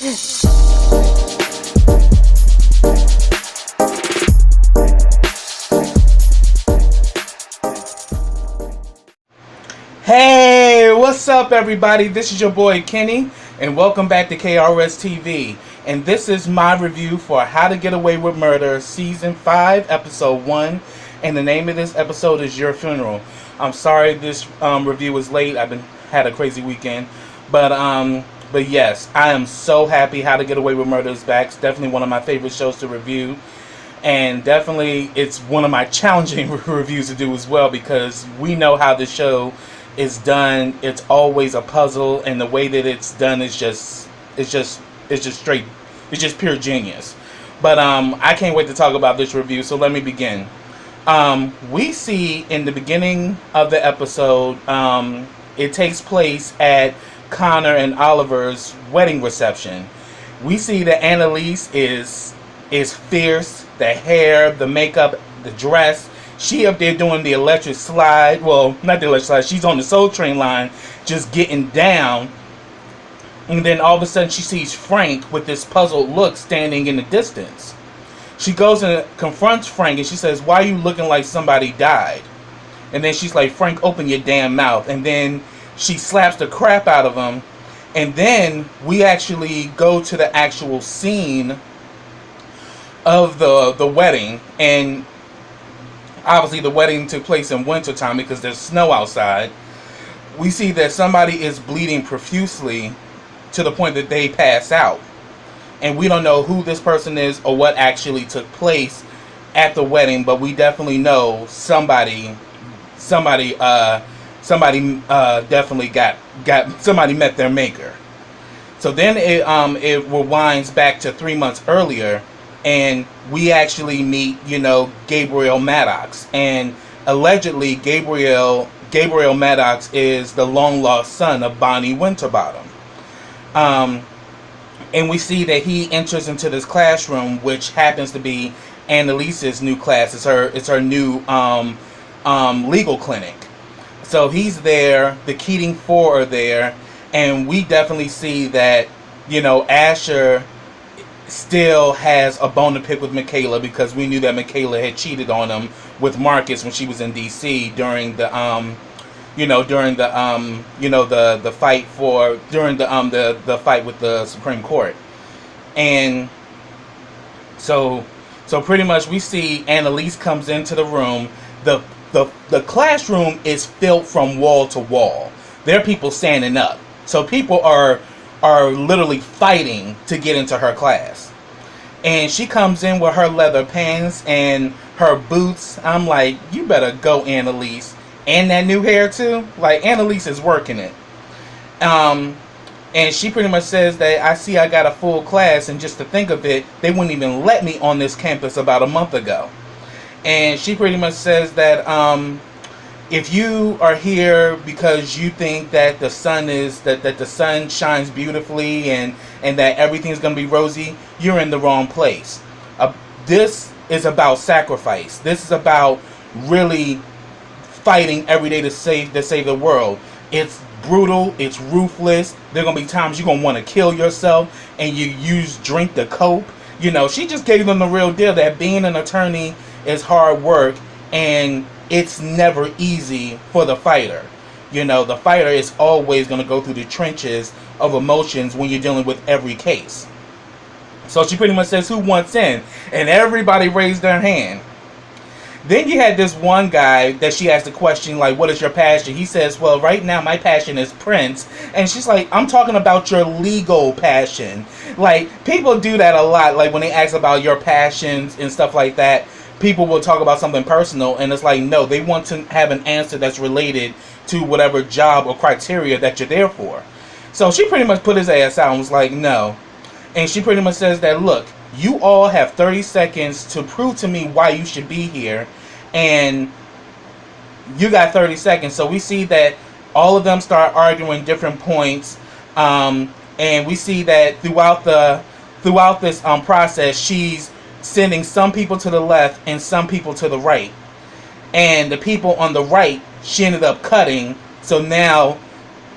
Hey, what's up everybody? This is your boy Kenny and welcome back to KRS TV. And this is my review for How to Get Away with Murder Season 5 Episode 1. And the name of this episode is Your Funeral. I'm sorry this review was late. I've had a crazy weekend. But yes, I am so happy How to Get Away with Murder is back. It's definitely one of my favorite shows to review. And definitely it's one of my challenging reviews to do as well, because we know how the show is done. It's always a puzzle, and the way that it's done is just straight, it's just pure genius. But I can't wait to talk about this review, so let me begin. We see in the beginning of the episode, it takes place at Connor and Oliver's wedding reception. We see that Annalise is fierce. The hair, the makeup, the dress. She up there doing the electric slide. Well, not the electric slide. She's on the Soul Train line, just getting down. And then all of a sudden she sees Frank with this puzzled look standing in the distance. She goes and confronts Frank and she says, "Why are you looking like somebody died?" And then she's like, "Frank, open your damn mouth." And then she slaps the crap out of him. And then we actually go to the actual scene of the wedding. And obviously the wedding took place in wintertime because there's snow outside. We see that somebody is bleeding profusely to the point that they pass out. And we don't know who this person is or what actually took place at the wedding, but we definitely know somebody definitely got somebody met their maker. So then it rewinds back to 3 months earlier, and we actually meet, Gabriel Maddox. And allegedly, Gabriel Maddox is the long-lost son of Bonnie Winterbottom. And we see that he enters into this classroom, which happens to be Annalise's new class. It's her new legal clinic. So he's there. The Keating Four are there. And we definitely see that, Asher still has a bone to pick with Michaela, because we knew that Michaela had cheated on him with Marcus when she was in DC during the fight with the Supreme Court. And so pretty much we see Annalise comes into the room. The classroom is filled from wall to wall. There are people standing up. So people are literally fighting to get into her class. And she comes in with her leather pants and her boots. I'm like, you better go, Annalise. And that new hair too. Like, Annalise is working it. And she pretty much says that I got a full class, and just to think of it, they wouldn't even let me on this campus about a month ago. And she pretty much says that if you are here because you think that the sun shines beautifully and that everything's going to be rosy, you're in the wrong place. This is about sacrifice. This is about really fighting every day to save the world. It's brutal. It's ruthless. There are going to be times you're going to want to kill yourself and you use drink to cope. She just gave them the real deal that being an attorney is hard work, and it's never easy for the fighter. The fighter is always going to go through the trenches of emotions when you're dealing with every case. So she pretty much says, "Who wants in?" And everybody raised their hand. Then you had this one guy that she asked the question, like, "What is your passion?" He says, "Well, right now my passion is Prince." And she's like, "I'm talking about your legal passion." Like, people do that a lot. Like, when they ask about your passions and stuff like that, people will talk about something personal, and it's like, no, they want to have an answer that's related to whatever job or criteria that you're there for. So she pretty much put his ass out and was like, no. And she pretty much says that, "Look, you all have 30 seconds to prove to me why you should be here, and you got 30 seconds. So we see that all of them start arguing different points, and we see that throughout this process, she's sending some people to the left and some people to the right. And the people on the right, she ended up cutting. So now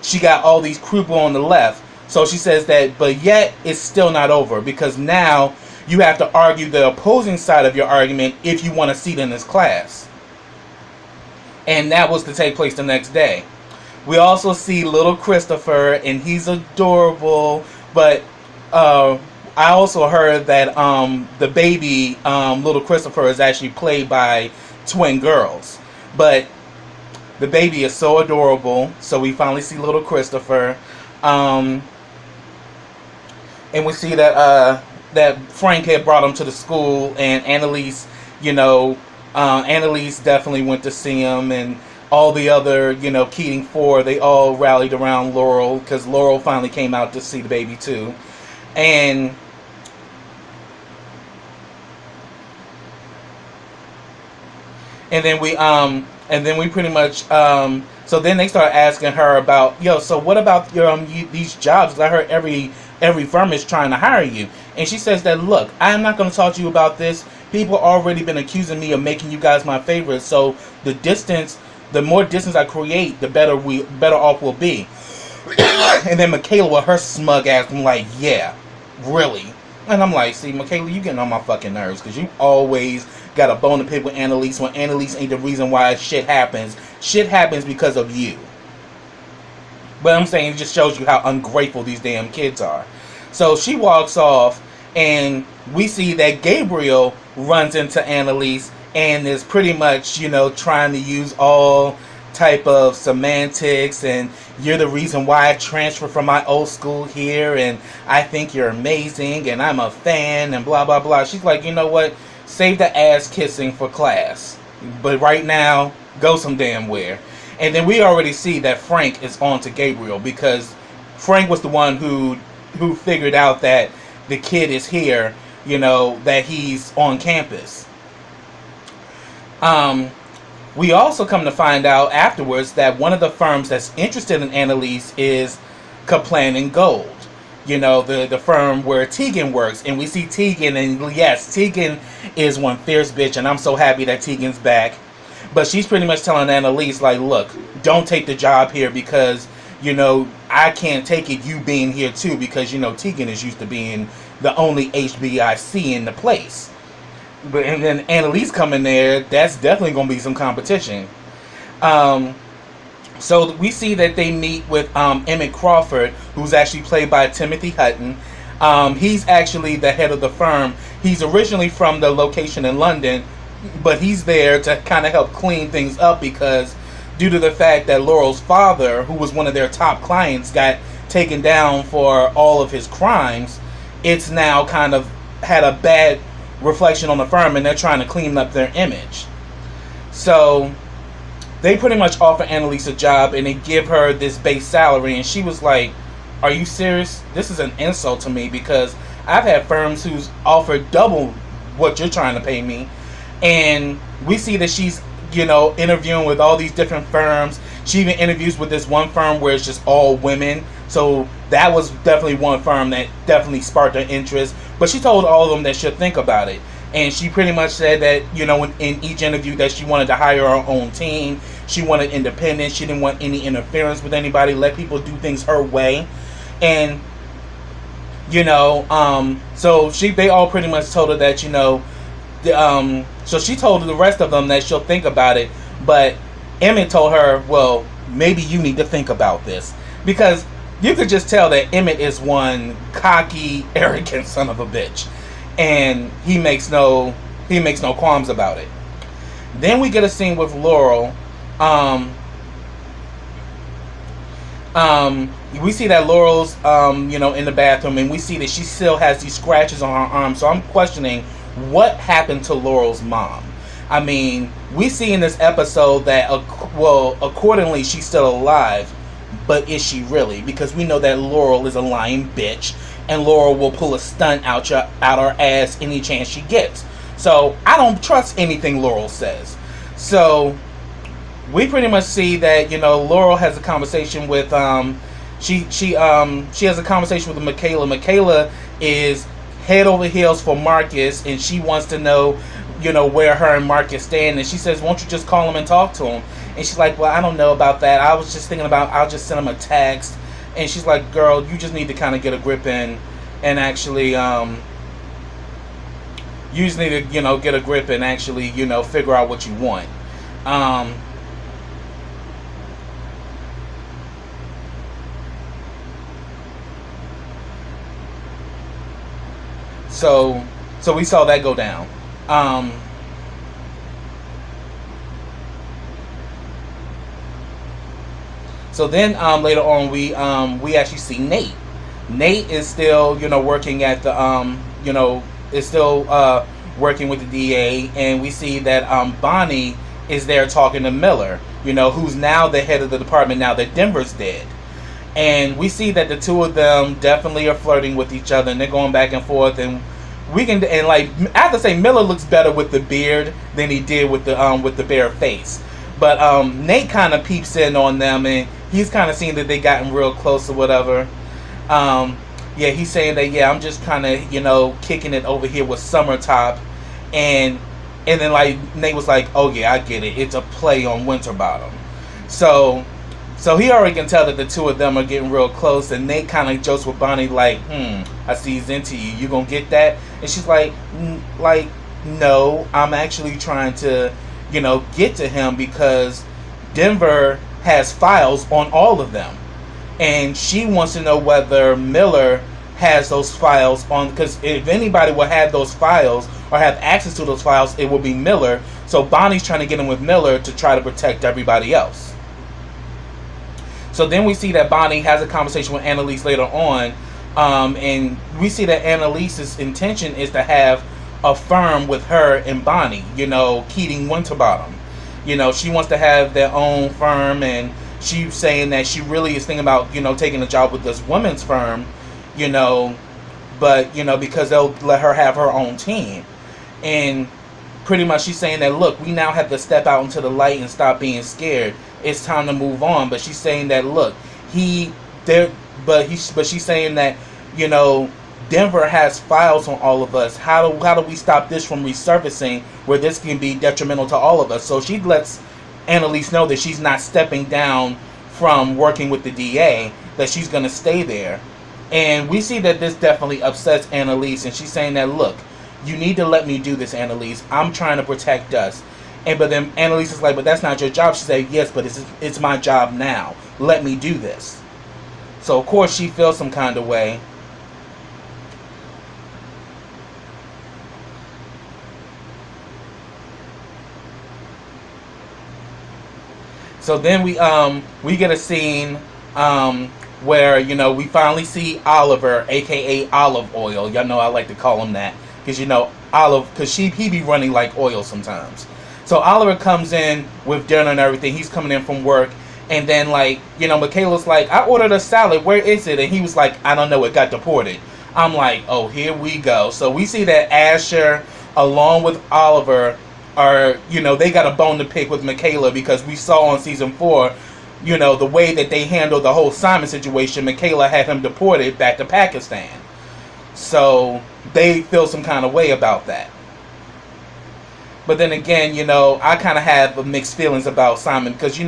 she got all these people on the left. So she says that, but yet it's still not over, because now you have to argue the opposing side of your argument if you want a seat in this class. And that was to take place the next day. We also see little Christopher, and he's adorable, but I also heard that the baby, little Christopher, is actually played by twin girls. But the baby is so adorable, so we finally see little Christopher. And we see that that Frank had brought him to the school, and Annalise, Annalise definitely went to see him, and all the other, Keating 4, they all rallied around Laurel, because Laurel finally came out to see the baby too. And then we pretty much so then they start asking her about, so what about your these jobs? I heard every firm is trying to hire you. And she says that, look, I'm not going to talk to you about this. People already been accusing me of making you guys my favorites. So the more distance I create, the better off we'll be. And then Michaela, with her smug ass, I'm like, yeah, really? And I'm like, see, Michaela, you getting on my fucking nerves, because you always got a bone to pick with Annalise when Annalise ain't the reason why shit happens. Shit happens because of you. But I'm saying, it just shows you how ungrateful these damn kids are. So she walks off, and we see that Gabriel runs into Annalise and is pretty much, trying to use all type of semantics, and you're the reason why I transferred from my old school here, and I think you're amazing, and I'm a fan, and blah, blah, blah. She's like, you know what? Save the ass kissing for class. But right now, go some damn where. And then we already see that Frank is on to Gabriel, because Frank was the one who figured out that the kid is here, that he's on campus. We also come to find out afterwards that one of the firms that's interested in Annalise is Kaplan and Gold. The firm where Tegan works. And we see Tegan, and yes, Tegan is one fierce bitch, and I'm so happy that Tegan's back. But she's pretty much telling Annalise, like, look, don't take the job here, because, I can't take it, you being here too, because, Tegan is used to being the only HBIC in the place. But and then Annalise coming there, that's definitely going to be some competition. So we see that they meet with Emmett Crawford, who's actually played by Timothy Hutton. He's actually the head of the firm. He's originally from the location in London, but he's there to kind of help clean things up, because due to the fact that Laurel's father, who was one of their top clients, got taken down for all of his crimes, it's now kind of had a bad reflection on the firm, and they're trying to clean up their image. So they pretty much offer Annalise a job, and they give her this base salary, and she was like, are you serious? This is an insult to me, because I've had firms who's offered double what you're trying to pay me. And we see that she's, interviewing with all these different firms. She even interviews with this one firm where it's just all women. So that was definitely one firm that definitely sparked her interest. But she told all of them that she'll think about it. And she pretty much said that, in each interview, that she wanted to hire her own team. She wanted independence. She didn't want any interference with anybody. Let people do things her way. And, so they all pretty much told her that, so she told the rest of them that she'll think about it. But Emmett told her, well, maybe you need to think about this. Because you could just tell that Emmett is one cocky, arrogant son of a bitch. And he makes no qualms about it. Then we get a scene with Laurel. We see that Laurel's, in the bathroom, and we see that she still has these scratches on her arm. So I'm questioning what happened to Laurel's mom. I mean, we see in this episode that, accordingly, she's still alive. But is she really? Because we know that Laurel is a lying bitch, and Laurel will pull a stunt out her ass any chance she gets. So I don't trust anything Laurel says. So we pretty much see that, Laurel has a conversation with she has a conversation with Michaela. Michaela is head over heels for Marcus, and she wants to know, where her and Marcus stand. And she says, won't you just call him and talk to him? And she's like, well, I don't know about that. I was just thinking about, I'll just send him a text. And she's like, girl, you just need to kind of get a grip in and actually, you just need to, get a grip and actually, figure out what you want. So we saw that go down. So then later on we actually see Nate. Nate is still working at the is still working with the DA, and we see that Bonnie is there talking to Miller, who's now the head of the department now that Denver's dead. And we see that the two of them definitely are flirting with each other, and they're going back and forth. And I have to say, Miller looks better with the beard than he did with the bare face. But Nate kind of peeps in on them, and he's kind of seeing that they gotten real close or whatever. Yeah, he's saying that, yeah, I'm just kind of kicking it over here with Summertop, and then like Nate was like, oh yeah, I get it. It's a play on Winterbottom. So he already can tell that the two of them are getting real close, and Nate kind of jokes with Bonnie like, I see he's into you. You gonna get that? And she's like, no, I'm actually trying to, get to him because Denver has files on all of them. And she wants to know whether Miller has those files on, because if anybody will have those files or have access to those files, it will be Miller. So Bonnie's trying to get in with Miller to try to protect everybody else. So then we see that Bonnie has a conversation with Annalise later on, and we see that Annalise's intention is to have a firm with her and Bonnie, Keating Winterbottom. She wants to have their own firm, and she's saying that she really is thinking about, taking a job with this women's firm, but, because they'll let her have her own team. And pretty much she's saying that, look, we now have to step out into the light and stop being scared. It's time to move on. But she's saying that, look, but she's saying that, Denver has files on all of us. How do we stop this from resurfacing where this can be detrimental to all of us? So she lets Annalise know that she's not stepping down from working with the DA, that she's going to stay there. And we see that this definitely upsets Annalise, and she's saying that, look, you need to let me do this, Annalise. I'm trying to protect us. But then Annalise is like, but that's not your job. She said, yes, but it's my job now. Let me do this. So, of course, she feels some kind of way. So then we get a scene where, we finally see Oliver, a.k.a. Olive Oil. Y'all know I like to call him that. Because, Olive, because he be running like oil sometimes. So Oliver comes in with dinner and everything. He's coming in from work. And then, Michaela's like, I ordered a salad. Where is it? And he was like, I don't know. It got deported. I'm like, oh, here we go. So we see that Asher, along with Oliver, are, they got a bone to pick with Michaela, because we saw on season 4, the way that they handled the whole Simon situation. Michaela had him deported back to Pakistan. So they feel some kind of way about that. But then again, I kind of have mixed feelings about Simon, because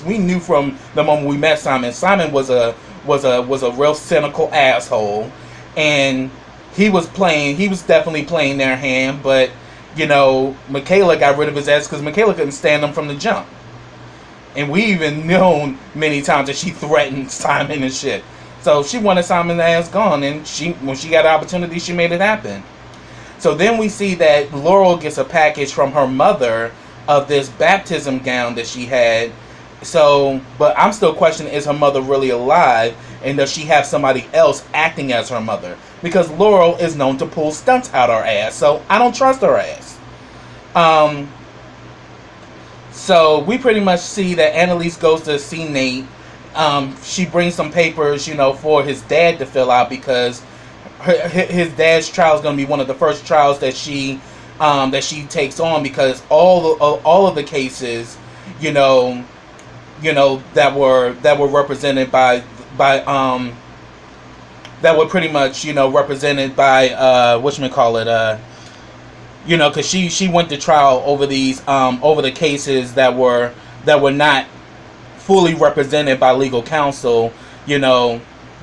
we knew from the moment we met Simon. Simon was a real cynical asshole, and he was definitely playing their hand. But Michaela got rid of his ass because Michaela couldn't stand him from the jump, and we even known many times that she threatened Simon and shit. So she wanted Simon's ass gone, and when she got an opportunity, she made it happen. So then we see that Laurel gets a package from her mother of this baptism gown that she had. So, but I'm still questioning, is her mother really alive? And does she have somebody else acting as her mother? Because Laurel is known to pull stunts out her ass. So I don't trust her ass. So we pretty much see that Annalise goes to see Nate. She brings some papers, for his dad to fill out, because his dad's trial is going to be one of the first trials that she takes on, because all of the cases, that were represented by that were pretty much represented by whatchamacallit, because she went to trial over these over the cases that were not fully represented by legal counsel,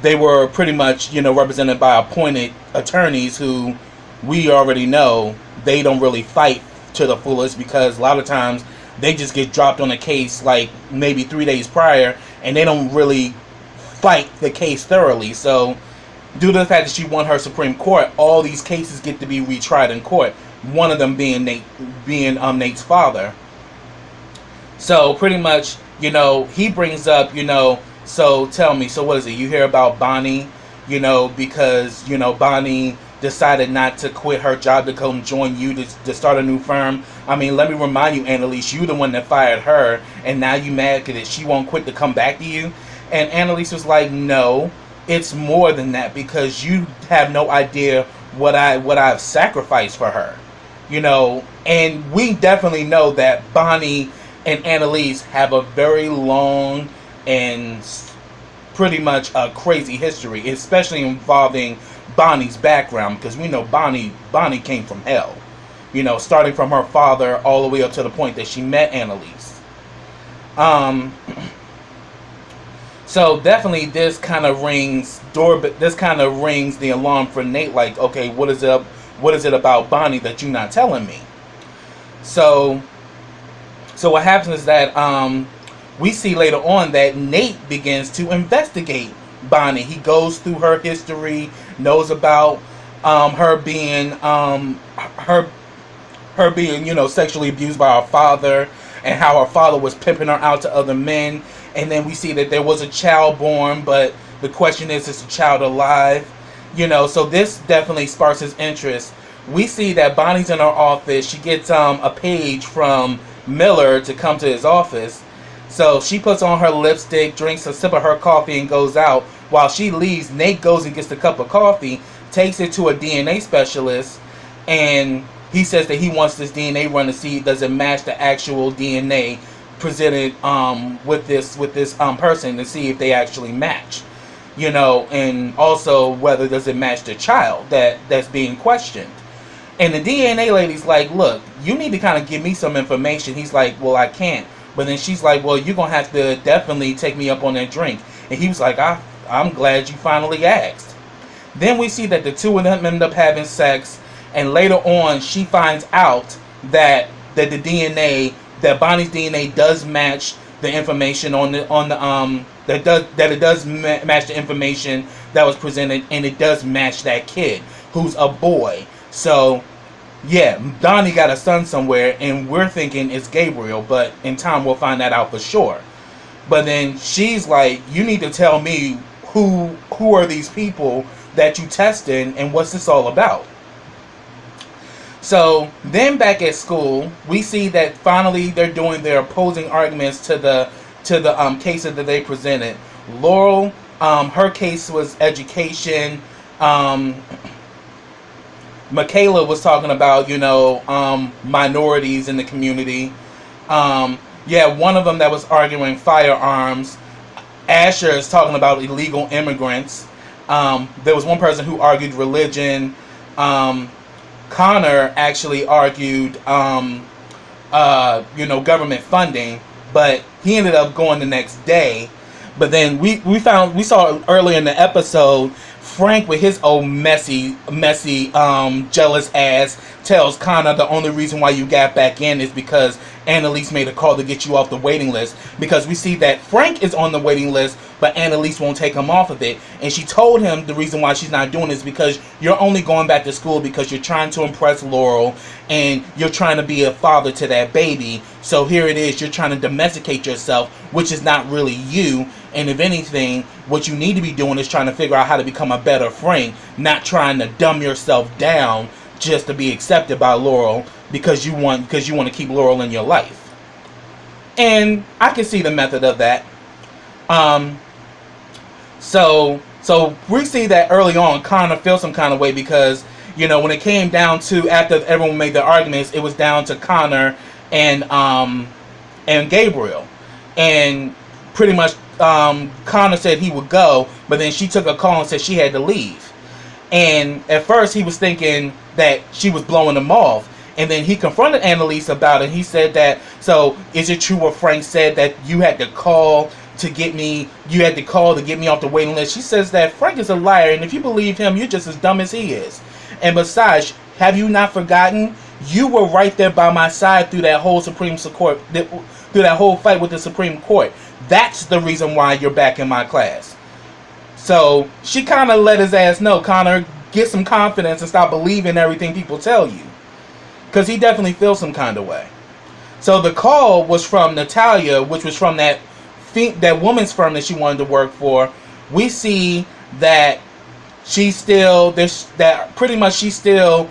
they were pretty much, represented by appointed attorneys who we already know they don't really fight to the fullest, because a lot of times they just get dropped on a case like maybe 3 days prior, and they don't really fight the case thoroughly. So due to the fact that she won her Supreme Court, all these cases get to be retried in court. One of them being Nate's father. So pretty much, he brings up, so tell me, so what is it? You hear about Bonnie, because, Bonnie decided not to quit her job to come join you to start a new firm. I mean, let me remind you, Annalise, you the one that fired her, and now you mad because she won't quit to come back to you. And Annalise was like, no, it's more than that, because you have no idea what I've sacrificed for her. And we definitely know that Bonnie and Annalise have a very long and pretty much a crazy history, especially involving Bonnie's background, because we know Bonnie came from hell, starting from her father all the way up to the point that she met Annalise. So definitely this kind of rings the alarm for Nate, like, okay, what is it about Bonnie that you're not telling me? So what happens is that we see later on that Nate begins to investigate Bonnie. He goes through her history, knows about her being sexually abused by her father, and how her father was pimping her out to other men. And then we see that there was a child born, but the question is the child alive? So this definitely sparks his interest. We see that Bonnie's in her office. She gets a page from Miller to come to his office. So she puts on her lipstick, drinks a sip of her coffee, and goes out. While she leaves, Nate goes and gets the cup of coffee, takes it to a DNA specialist, and he says that he wants this DNA run to see does it match the actual DNA presented with this person, to see if they actually match, and also whether does it match the child that's being questioned. And the DNA lady's like, look, you need to kind of give me some information. He's like, well, I can't. But then she's like, well, you're going to have to definitely take me up on that drink. And he was like, I'm glad you finally asked. Then we see that the two of them end up having sex. And later on, she finds out that the DNA, that Bonnie's DNA does match the information that it does match the information that was presented, and it does match that kid who's a boy. So yeah, Donnie got a son somewhere, and we're thinking it's Gabriel, but in time we'll find that out for sure. But then she's like, you need to tell me who are these people that you testing, and what's this all about? So then back at school, we see that finally they're doing their opposing arguments to the cases that they presented. Laurel, her case was education. Michaela was talking about, minorities in the community. One of them that was arguing firearms. Asher is talking about illegal immigrants. There was one person who argued religion. Connor actually argued, government funding, but he ended up going the next day. But then we saw earlier in the episode, Frank with his old messy, jealous ass tells Connor the only reason why you got back in is because Annalise made a call to get you off the waiting list. Because we see that Frank is on the waiting list, but Annalise won't take him off of it. And she told him the reason why she's not doing this because you're only going back to school because you're trying to impress Laurel and you're trying to be a father to that baby. So here it is, you're trying to domesticate yourself, which is not really you. And if anything, what you need to be doing is trying to figure out how to become a better Frank, not trying to dumb yourself down just to be accepted by Laurel because you want to keep Laurel in your life. And I can see the method of that. So we see that early on Connor feels some kind of way because, when it came down to after everyone made their arguments, it was down to Connor and Gabriel. And pretty much Connor said he would go, but then she took a call and said she had to leave. And at first he was thinking that she was blowing him off. And then he confronted Annalise about it. He said that, so is it true what Frank said that you had to call to get me, you had to call to get me off the waiting list. She says that Frank is a liar, and if you believe him, you're just as dumb as he is. And besides, have you not forgotten? You were right there by my side through that whole through that whole fight with the Supreme Court. That's the reason why you're back in my class. So she kind of let his ass know, Connor, get some confidence and stop believing everything people tell you. Because he definitely feels some kind of way. So the call was from Natalia, which was from that woman's firm that she wanted to work for. We see that she's still she still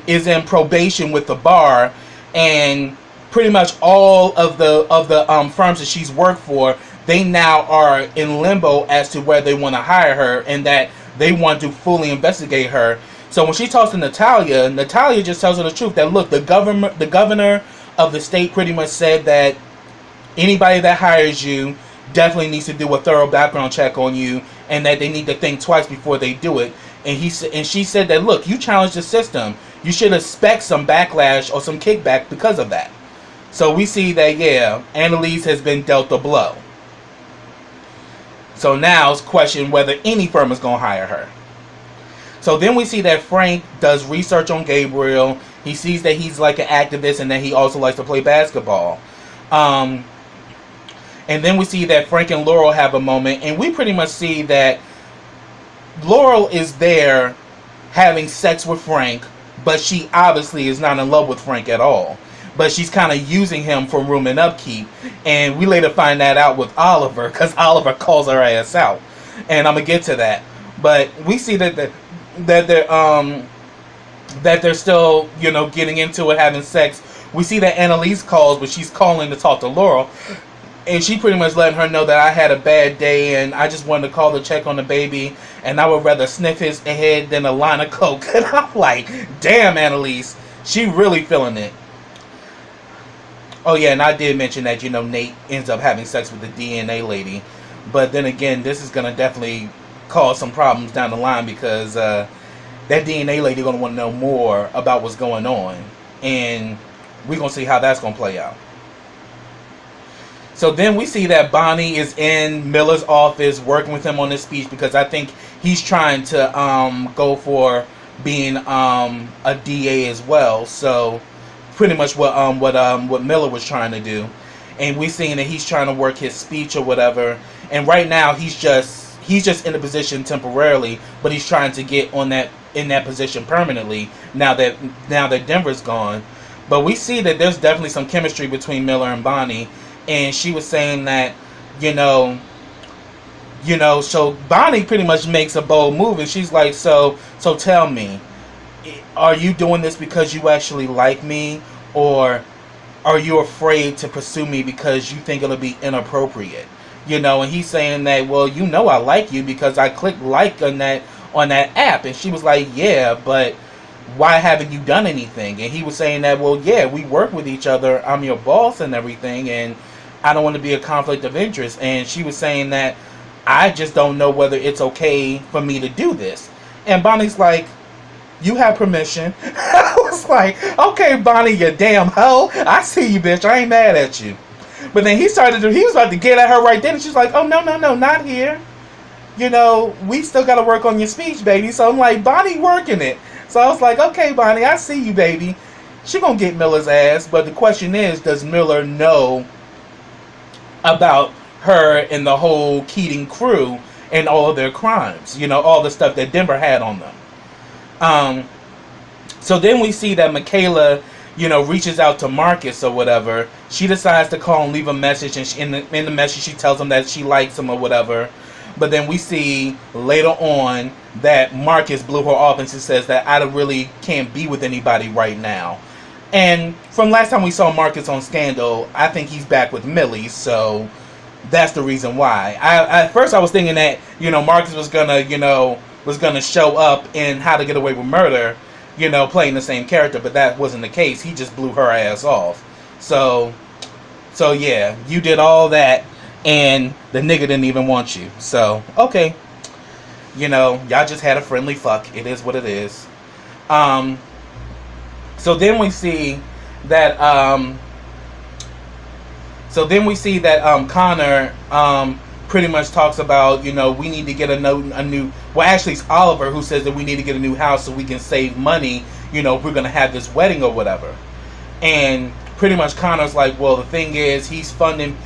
is in probation with the bar, and pretty much all of the firms that she's worked for, they now are in limbo as to whether they want to hire her, and that they want to fully investigate her. So when she talks to Natalia, Natalia just tells her the truth that, look, the governor of the state pretty much said that anybody that hires you definitely needs to do a thorough background check on you, and that they need to think twice before they do it. And she said that, look, you challenged the system. You should expect some backlash or some kickback because of that. So we see that, yeah, Annalise has been dealt a blow. So now it's question whether any firm is going to hire her. So then we see that Frank does research on Gabriel. He sees that he's like an activist and that he also likes to play basketball. And then we see that Frank and Laurel have a moment, and we pretty much see that Laurel is there having sex with Frank, but she obviously is not in love with Frank at all. But she's kind of using him for room and upkeep. And we later find that out with Oliver, because Oliver calls her ass out. And I'm going to get to that. But we see that they're still, getting into it, having sex. We see that Annalise calls, but she's calling to talk to Laurel. And she pretty much letting her know that I had a bad day and I just wanted to call to check on the baby, and I would rather sniff his head than a line of coke. And I'm like, damn, Annalise, she really feeling it. Oh yeah, and I did mention that, Nate ends up having sex with the DNA lady. But then again, this is going to definitely cause some problems down the line, because that DNA lady going to want to know more about what's going on. And we're going to see how that's going to play out. So then we see that Bonnie is in Miller's office working with him on this speech, because I think he's trying to go for being a DA as well. So pretty much what Miller was trying to do. And we're seeing that he's trying to work his speech or whatever. And right now he's just in a position temporarily, but he's trying to get in that position permanently now that Denver's gone. But we see that there's definitely some chemistry between Miller and Bonnie. And she was saying that, so Bonnie pretty much makes a bold move, and she's like, so tell me, are you doing this because you actually like me, or are you afraid to pursue me because you think it'll be inappropriate? And he's saying that, well, I like you because I clicked like on that app. And she was like, yeah, but why haven't you done anything? And he was saying that, well, yeah, we work with each other. I'm your boss and everything, and I don't want to be a conflict of interest. And she was saying that I just don't know whether it's okay for me to do this. And Bonnie's like, you have permission. I was like, okay, Bonnie, you damn hoe. I see you, bitch. I ain't mad at you. But then he was about to get at her right then, and she's like, oh, no, not here. We still got to work on your speech, baby. So I'm like, Bonnie working it. So I was like, okay, Bonnie, I see you, baby. She gonna get Miller's ass. But the question is, does Miller know about her and the whole Keating crew and all of their crimes? All the stuff that Denver had on them. So then we see that Michaela, reaches out to Marcus or whatever. She decides to call and leave a message, and in the message she tells him that she likes him or whatever. But then we see later on that Marcus blew her off, and she says that I really can't be with anybody right now. And from last time we saw Marcus on Scandal, I think he's back with Millie, so that's the reason why. At first I was thinking that, Marcus was gonna show up in How to Get Away with Murder, playing the same character, but that wasn't the case. He just blew her ass off. So yeah, you did all that, and the nigga didn't even want you. So, okay. Y'all just had a friendly fuck. It is what it is. So then we see that, So then we see that Connor pretty much talks about, we need to get a new. Well, actually, it's Oliver who says that we need to get a new house so we can save money. If we're gonna have this wedding or whatever. And pretty much Connor's like, well, the thing is, he's helping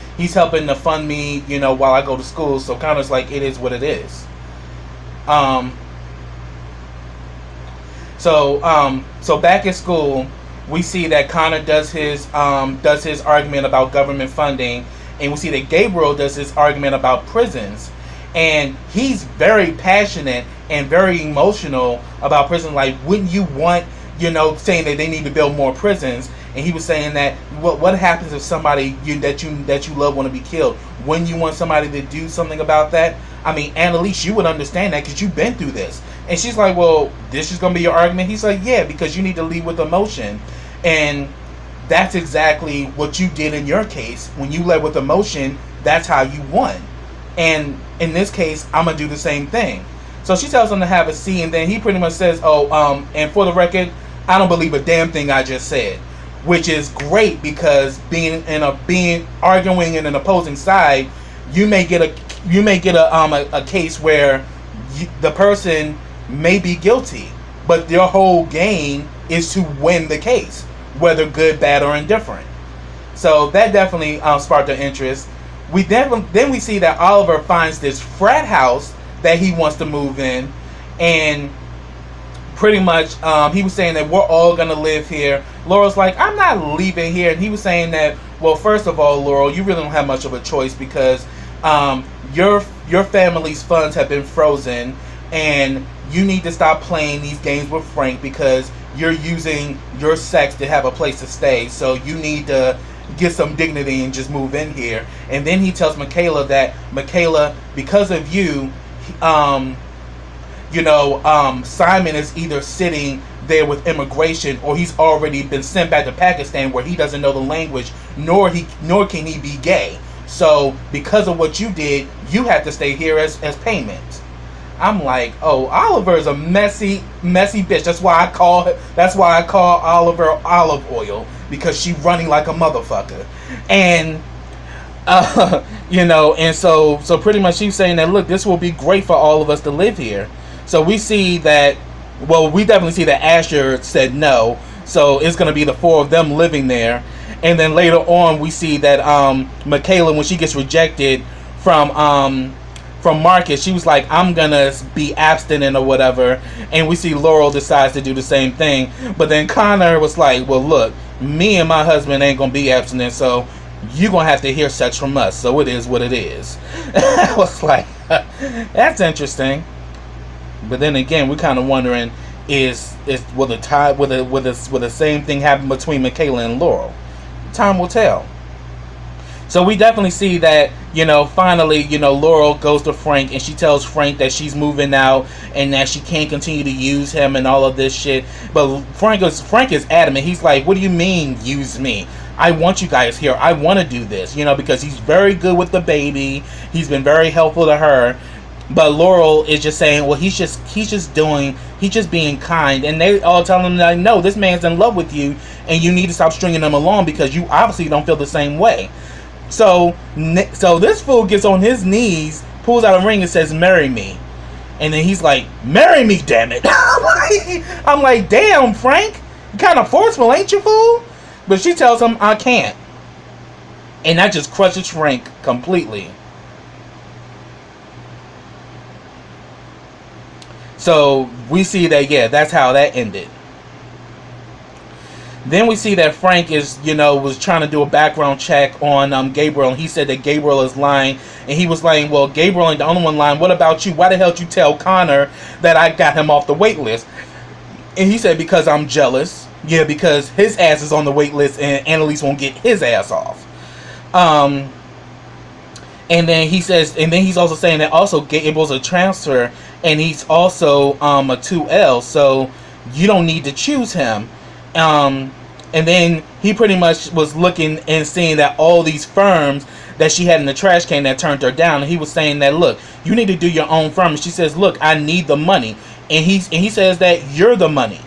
to fund me, while I go to school. So Connor's like, it is what it is. So back at school, we see that Connor does his argument about government funding, and we see that Gabriel does his argument about prisons, and he's very passionate and very emotional about prison. Like, wouldn't you want, saying that they need to build more prisons? And he was saying that what happens if somebody that you love want to be killed? Wouldn't you want somebody to do something about that? I mean, Annalise, you would understand that because you've been through this. And she's like, well, this is going to be your argument? He's like, yeah, because you need to lead with emotion. And that's exactly what you did in your case. When you led with emotion, that's how you won. And in this case, I'm going to do the same thing. So she tells him to have a seat, and then he pretty much says, and for the record, I don't believe a damn thing I just said. Which is great, because being arguing in an opposing side, you may get a case where the person may be guilty, but their whole gain is to win the case, whether good, bad, or indifferent. So that definitely sparked their interest. Then we see that Oliver finds this frat house that he wants to move in, and pretty much he was saying that we're all gonna live here. Laurel's like, I'm not leaving here. And he was saying that, well, first of all, Laurel, you really don't have much of a choice, because your family's funds have been frozen, and you need to stop playing these games with Frank, because you're using your sex to have a place to stay. So you need to get some dignity and just move in here. And then he tells Michaela that, Michaela, because of you, Simon is either sitting there with immigration, or he's already been sent back to Pakistan, where he doesn't know the language, nor can he be gay. So because of what you did, you have to stay here as payment. I'm like, oh, Oliver is a messy bitch. That's why I call Oliver Olive Oil, because she running like a motherfucker. And and so pretty much she's saying that, look, this will be great for all of us to live here. So we see that, well, we definitely see that Asher said no. So it's going to be the four of them living there. And then later on, we see that Michaela, when she gets rejected from Marcus, she was like, I'm going to be abstinent or whatever. And we see Laurel decides to do the same thing. But then Connor was like, well, look, me and my husband ain't going to be abstinent, so you're going to have to hear sex from us. So it is what it is. I was like, that's interesting. But then again, we're kind of wondering, will the same thing happen between Michaela and Laurel? Time will tell. So we definitely see that, finally, Laurel goes to Frank, and she tells Frank that she's moving out and that she can't continue to use him and all of this shit. But Frank is adamant. He's like, what do you mean, use me? I want you guys here. I want to do this, because he's very good with the baby. He's been very helpful to her. But Laurel is just saying, well, he's just being kind. And they all tell him, like, no, this man's in love with you, and you need to stop stringing him along, because you obviously don't feel the same way. So this fool gets on his knees, pulls out a ring, and says, marry me. And then he's like, marry me, damn it. I'm like, damn, Frank, you kind of forceful, ain't you, fool? But she tells him, I can't. And that just crushes Frank completely. So we see that, yeah, that's how that ended. Then we see that Frank was trying to do a background check on Gabriel, and he said that Gabriel is lying. And he was like, well, Gabriel ain't the only one lying. What about you? Why the hell did you tell Connor that I got him off the wait list? And he said, because I'm jealous. Yeah, because his ass is on the wait list and Annalise won't get his ass off. And then he says, and then he's also saying that also Gabriel's a transfer, and he's also a 2L, so you don't need to choose him. And then he pretty much was looking and seeing that all these firms that she had in the trash can that turned her down, and he was saying that, look, you need to do your own firm. And she says, look, I need the money. And he says that you're the money.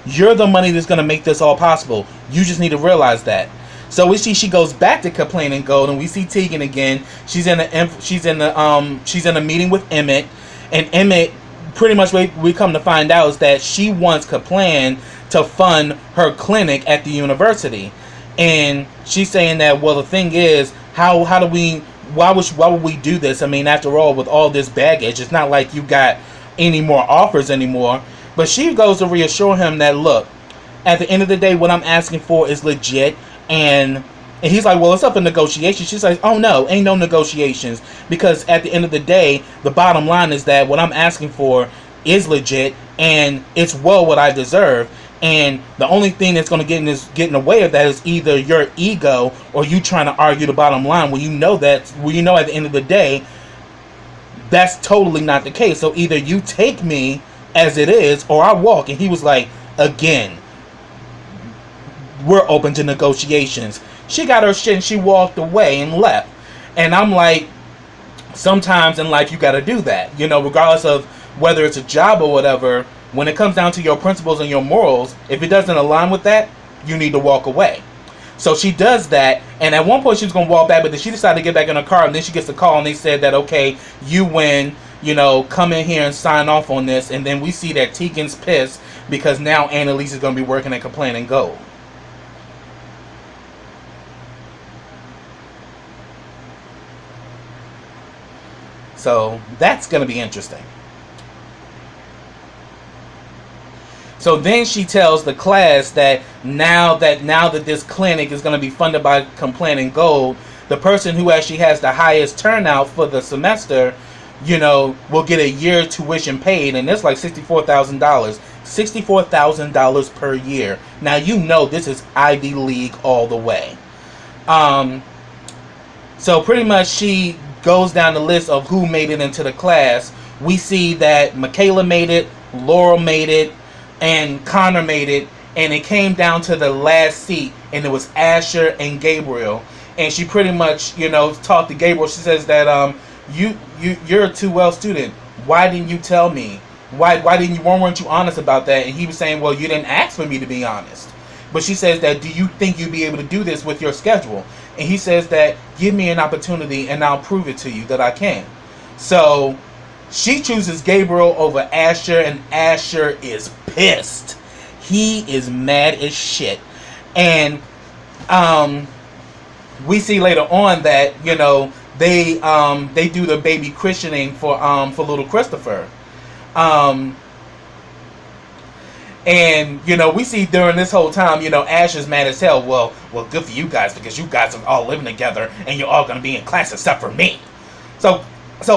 You're the money that's going to make this all possible. You just need to realize that. So we see she goes back to Complaining Gold, and we see Tegan again. She's in a meeting with Emmett, and Emmett, pretty much we come to find out is that she wants Kaplan to fund her clinic at the university, and she's saying that, well, the thing is, how do we, why would we do this? I mean, after all, with all this baggage, it's not like you got any more offers anymore. But she goes to reassure him that, look, at the end of the day, what I'm asking for is legit. And he's like, well, it's up for negotiation. She's like, oh no, ain't no negotiations. Because at the end of the day, the bottom line is that what I'm asking for is legit, and it's well what I deserve. And the only thing that's going to get in the way of that is either your ego or you trying to argue the bottom line when you know at the end of the day, that's totally not the case. So either you take me as it is, or I walk. And he was like, again, we're open to negotiations. She got her shit and she walked away and left. And I'm like, sometimes in life you got to do that. You know, regardless of whether it's a job or whatever, when it comes down to your principles and your morals, if it doesn't align with that, you need to walk away. So she does that, and at one point she was going to walk back, but then she decided to get back in her car, and then she gets a call, and they said that, okay, you win, you know, come in here and sign off on this. And then we see that Tegan's pissed because now Annalise is going to be working at Complaining Gold. So that's going to be interesting. So then she tells the class that now that this clinic is going to be funded by Complaining Gold, the person who actually has the highest turnout for the semester, you know, will get a year tuition paid, and it's like $64,000. $64,000 per year. Now, you know, this is Ivy League all the way. So pretty much she goes down the list of who made it into the class. We see that Michaela made it, Laurel made it, and Connor made it, and it came down to the last seat, and it was Asher and Gabriel. And she pretty much, you know, talked to Gabriel. She says that you're a 2L student. Why didn't you tell me? Why weren't you honest about that? And he was saying, well, you didn't ask for me to be honest. But she says that, do you think you'd be able to do this with your schedule? And he says that, give me an opportunity and I'll prove it to you that I can. So she chooses Gabriel over Asher, and Asher is pissed. He is mad as shit. And we see later on that, you know, they do the baby christening for little Christopher. And, you know, we see during this whole time, you know, Ash is mad as hell. Well, good for you guys, because you guys are all living together and you're all going to be in class except for me. So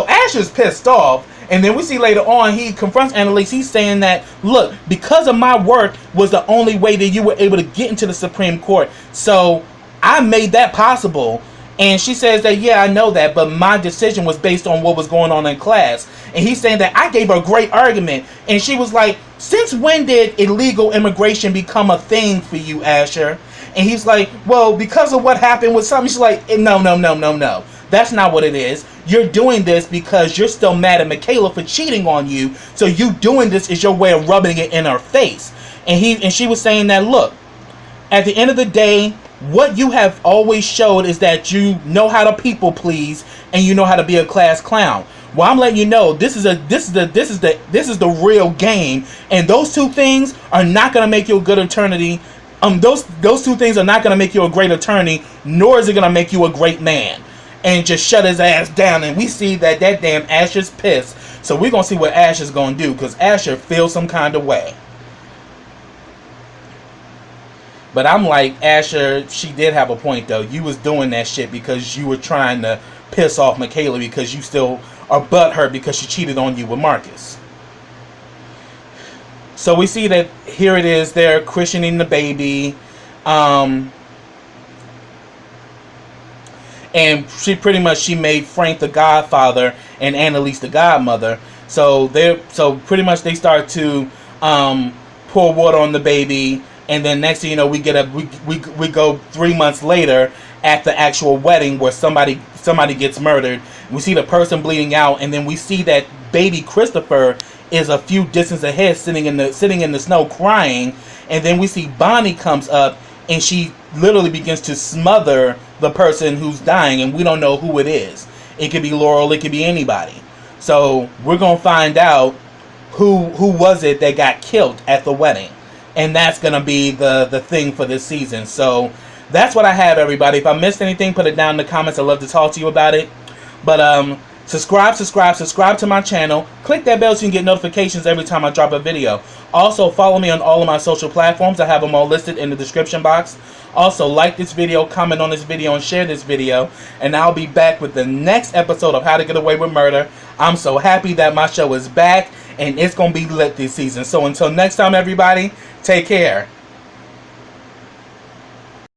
Ash is pissed off. And then we see later on, he confronts Annalise. He's saying that, look, because of my work was the only way that you were able to get into the Supreme Court. So I made that possible. And she says that, yeah, I know that, but my decision was based on what was going on in class. And he's saying that I gave her a great argument. And she was like, since when did illegal immigration become a thing for you, Asher? And he's like, well, because of what happened with something. She's like, no. That's not what it is. You're doing this because you're still mad at Michaela for cheating on you. So you doing this is your way of rubbing it in her face. And she was saying that, look, at the end of the day, what you have always showed is that you know how to people please and you know how to be a class clown. Well, I'm letting you know this is the real game, and those two things are not going to make you a good attorney. Those two things are not going to make you a great attorney, nor is it going to make you a great man. And just shut his ass down. And we see that damn Asher's pissed. So we're going to see what Asher's going to do, because Asher feels some kind of way. But I'm like, Asher, she did have a point though. You was doing that shit because you were trying to piss off Michaela because you still are butthurt because she cheated on you with Marcus. So we see that here it is, they're christening the baby. And she made Frank the godfather and Annalise the godmother. So pretty much they start to pour water on the baby. And then next thing you know, we go 3 months later at the actual wedding where somebody gets murdered. We see the person bleeding out, and then we see that baby Christopher is a few distance ahead, sitting in the snow crying. And then we see Bonnie comes up, and she literally begins to smother the person who's dying, and we don't know who it is. It could be Laurel, it could be anybody. So we're gonna find out who was it that got killed at the wedding, and that's gonna be the thing for this season. So that's what I have, everybody. If I missed anything, put it down in the comments. I'd love to talk to you about it. But subscribe to my channel. Click that bell so you can get notifications every time I drop a video. Also, follow me on all of my social platforms. I have them all listed in the description box. Also, like this video, comment on this video, and share this video. And I'll be back with the next episode of How to Get Away with Murder. I'm so happy that my show is back, and it's going to be lit this season. So until next time, everybody, take care.